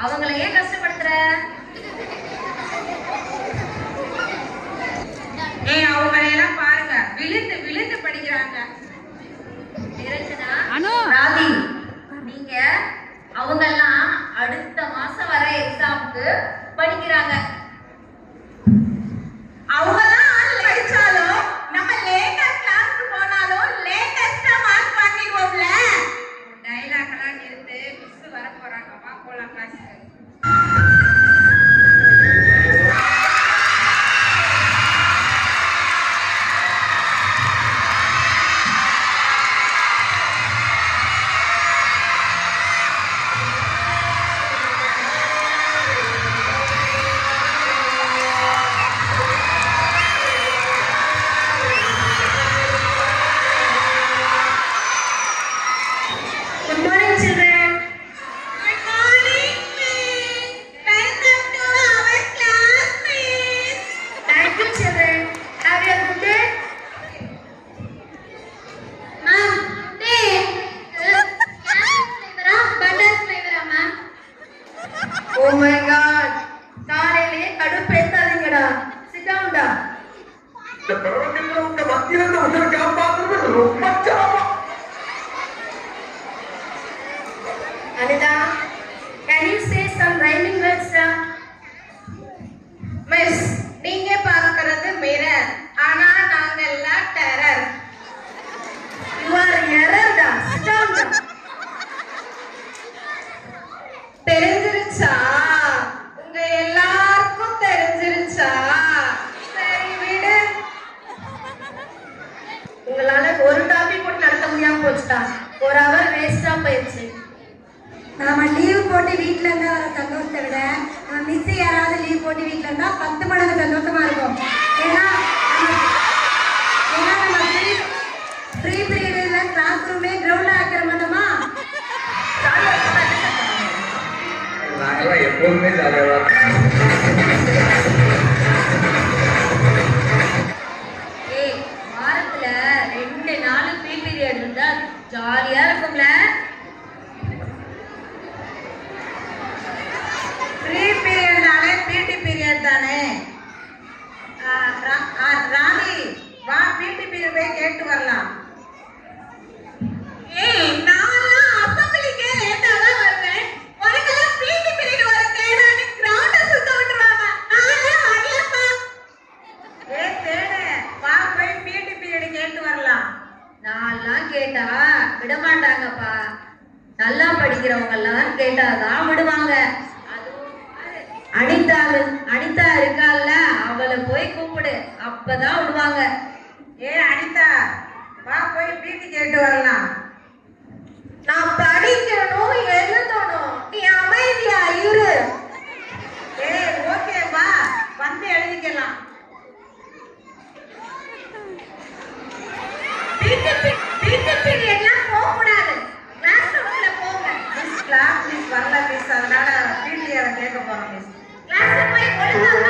அவங்கள ஏன் கஷ்டப்படுத்துற? அவங்களை எல்லாம் பாருங்க, விழுந்து விழுந்து படிக்கிறாங்க. ராதி, நீங்க அவங்க எல்லாம் அடுத்த மாசம் வர எக்ஸாமுக்கு படிக்கிறாங்க. அவங்க எல்லாம் படிச்சாலும் நம்ம லேட்டா கிளாஸ்க்கு போனாலும் லேட்டஸ்டா மார்க் வாங்கிடுவோம்ல. டைலாக் எல்லாம் நிறுத்து, மிஸ் வர போறாங்க, வா போலாம் கிளாஸ்க்கு. Anita, can you say some rhyming words? Miss, நீங்க பார்க்கிறது மிரர், ஆனா நாங்க எல்லாம் terror. You are error da. Sit down da. தெரிஞ்சிருச்சா? உங்க எல்லாருக்கும் தெரிஞ்சிருச்சா? சரி விடு. உங்களால ஒரு டாபிக் கூட நடத்த முடியாம போச்சுடா. ஒரு ஹவர் வேஸ்டா போயிடுச்சு. நாம லீவ் போட்டு வீட்டுல இருந்தா வர சந்தோஷத்தை விட மிஸ் யாராவது லீவ் போட்டு வீட்டுல இருந்தா 10 மடங்கு சந்தோஷமா இருக்கும். ஏன்னா நம்ம ஃப்ரீ பீரியட்ல கிளாஸ் ரூமே கிரவுண்ட்ல ஆக்கிற மாட்டோமா? எப்போதுமே வாரத்துல 2 நாள் ஃப்ரீ பீரியட் இருந்தா ஜாலியா இருக்கும்ல. ஃப்ரீ பீரியட்னாலே பிடி பீரியட் தானே. ராணி, வா பிடி பீரியட் போய் கேட்டு வரலாம். நான்லாம் அசம்பிளிக்கே லேட்டா தான் வருவேன். உனக்கெல்லாம் பிடி பீரியட் வரக்கேடா, நீ கிரவுண்ட சுத்த விட்டுறாங்க. நான்லாம் வரலப்பா. தேடு, வா போய் பிடி பீரியட் கேட்டு வரலாம். நான்லாம் கேட்டா விட மாட்டாங்கப்பா. நல்லா படிக்கிறவங்க எல்லாம் கேட்டாதான் விடுவாங்க. அனிதா இருக்கால, அவளை போய் கூப்பிடு, அப்பதான் விடுவாங்க. அனிதா, வா போய் பிடி கேட்டு வரலாம். நான் படிக்கணும், எழுதணும், நீ அமைதியா இரு. ஓகே, வா வந்து எழுதிக்கலாம். எல்லாம் போக கூடாது, கிளாஸ் ரூம்ல போங்க. மிஸ் கிளாஸ் மிஸ் வரல மிஸ், அதனால பிடி அதை கேட்க போறோம் மிஸ். கிளாஸ் போய் ஒழுங்கா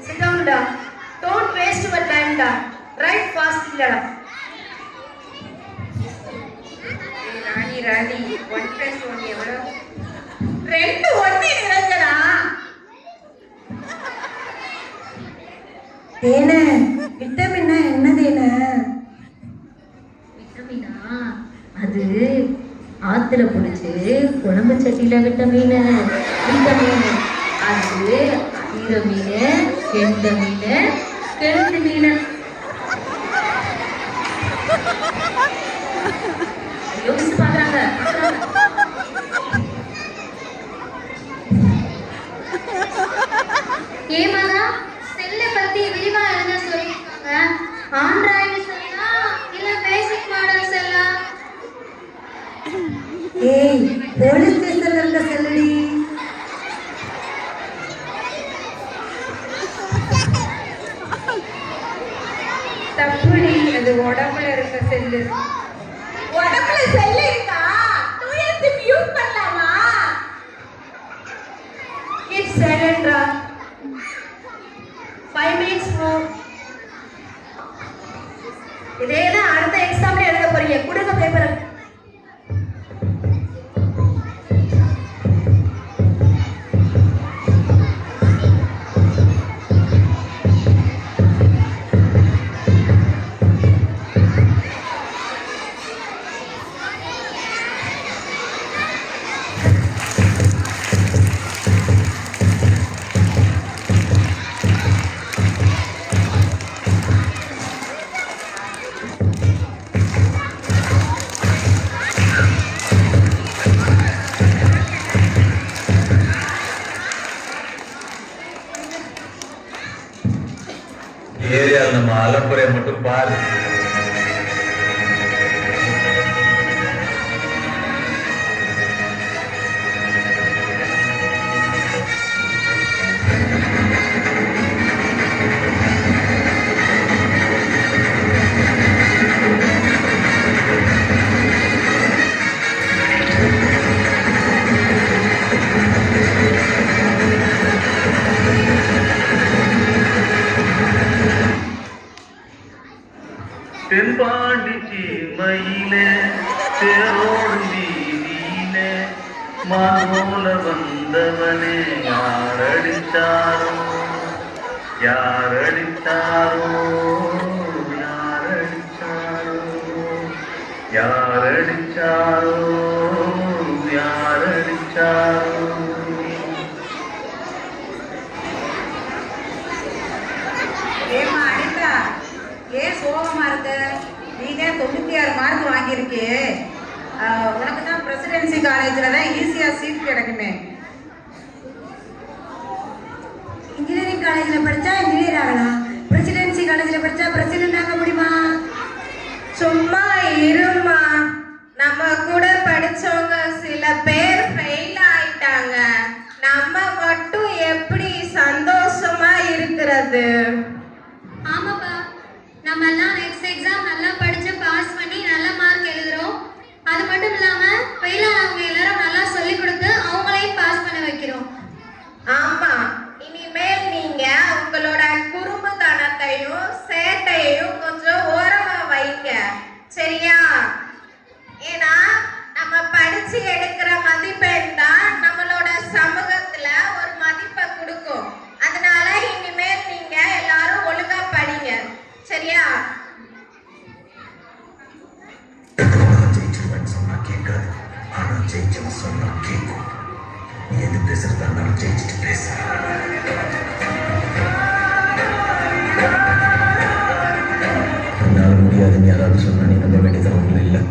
Sit down da. Don't waste your time da. Write fast இல்லடா. ராணி 1 + 1 எவ்வளவு? 2 1 நிரஞ்சனா. ஏன விட்டமின்னா என்னதேன? விட்டமினா அது ஆத்துல புடிச்சு குழம்பு சட்டியில விட்டமின். அது ஈர மீன், கெண்ட மீன், கெளுத்தி மீன். யோசிச்சு பாக்குறாங்க. ஏமாதா செல்லை பத்தி விரிவா எழுத சொல்லியிருக்காங்க. ஆண்ட்ராய்டு செல்லா இல்ல பேசிக் மாடல் செல்லா? ஏய், போலீஸ் ஸ்டேஷன்ல இருக்க செல்லுடி. தப்புடி, அது உடம்புல இருக்க செல்லு. உடம்புல செல்லு இருக்கா? 2 SIM யூஸ் பண்ணலாமா? Keep silent, Ra. 5 minutes more. இதேதான் அடுத்த எக்ஸாம்ல எழுத போறீங்க. கொடுங்க பேப்பரை. ஏரியா நம்ம அலம்புரையை மட்டும் பாரு. தென்பாண்டி சீமையிலே தேரோடும் வீதியிலே மாங்கோல வந்தவனே யாரடித்தாரோ யாரடித்தாரோ யாரடித்தாரோ யாரடித்தாரோ யாரடித்தாரோ. ஏமா அனிதா, ஏன் சோகமா இருக்க? நீங்க 96 மார்க் வாங்கியிருக்கு. உனக்கு தான் பிரசிடென்சி காலேஜ்ல தான் ஈஸியா சீட் கிடைக்குமே. இன்ஜினியரிங் காலேஜ்ல படிச்சா இன்ஜினியர் ஆகலாம், பிரசிடென்சி காலேஜ்ல படிச்சா பிரசிடென்ட் ஆக முடியுமா? சும்மா இருமா. நம்ம கூட படிச்சவங்க சில பேர் ஃபெயில் ஆயிட்டாங்க. நம்ம மட்டும் எப்படி சந்தோஷமா இருக்கிறது? ஆமாப்பா, நம்ம எல்லாம் நெக்ஸ்ட் எக்ஸாம் நல்லா படிச்சு பாஸ் பண்ணி நல்ல மார்க் எழுதுறோம். அது மட்டும் இல்லாம ஃபெயில் ஆனவங்க எல்லாரும் நல்லா சொல்லி கொடுத்து அவங்களையும் பாஸ் பண்ண வைக்கிறோம். ஆமா, இனிமேல் நீங்க உங்களோட குறும்புத்தனத்தையும் சேட்டையையும் கொஞ்சம் ஓரமா வைங்க, சரியா? ஏன்னா நம்ம படிச்சு எடுக்கிற மதிப்பெண் தான் நம்மளோட சமூகத்துல ஒரு மதிப்பை கொடுக்கும். அதனால இனிமேல் நீங்க எல்லாரும் ஒழுங்கா படிங்க, சரியா? ஜெயிச்சிருவேன்னு சொன்னா கேட்காது, ஆனா ஜெயிச்சவன் சொன்னா கேட்கும். நீ எது பேசுறதா இருந்தாலும் ஜெயிச்சுட்டு பேசு. என்னால முடியாதுன்னு யாராவது சொன்னா நீ நம்ப வேண்டியது ஒன்றும் இல்லை.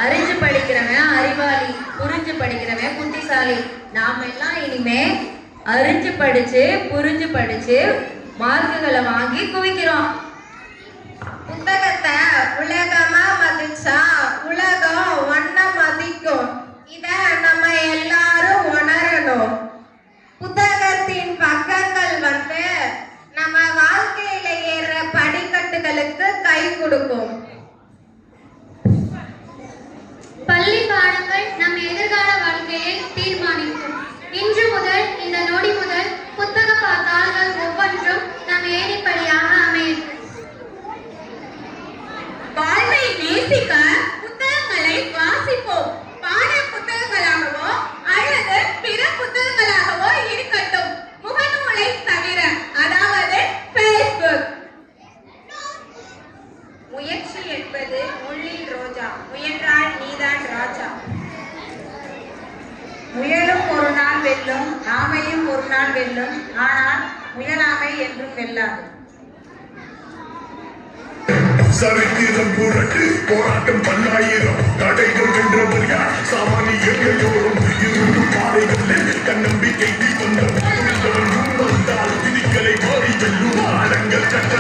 அறிஞ்சு படிக்கிறவன் அறிவாளி, புரிஞ்சு படிக்கிறவன் புத்திசாலி. நாம எல்லாம் இனிமே அறிஞ்சு படிச்சு புரிஞ்சு படிச்சு மார்க்குகளை வாங்கி குவிக்கிறோம். புத்தகத்தை உலகமா மதிச்சா நாள் வெல்லும், ஆமையும் ஒரு நாள் வெல்லும். ஆனால் முயலாமை என்றும் வெல்லாது. சரித்திரம் புரட்டு போராட்டம் பல்லாயிரம் தடைகள் வென்றவர் யார்? சாமானிய எல்லோரும் இருந்து பாதைகளில் தன்னம்பிக்கை வந்தவன் வந்தால் விதிகளை மாறி வெல்லும். ஆழங்கள் கற்ற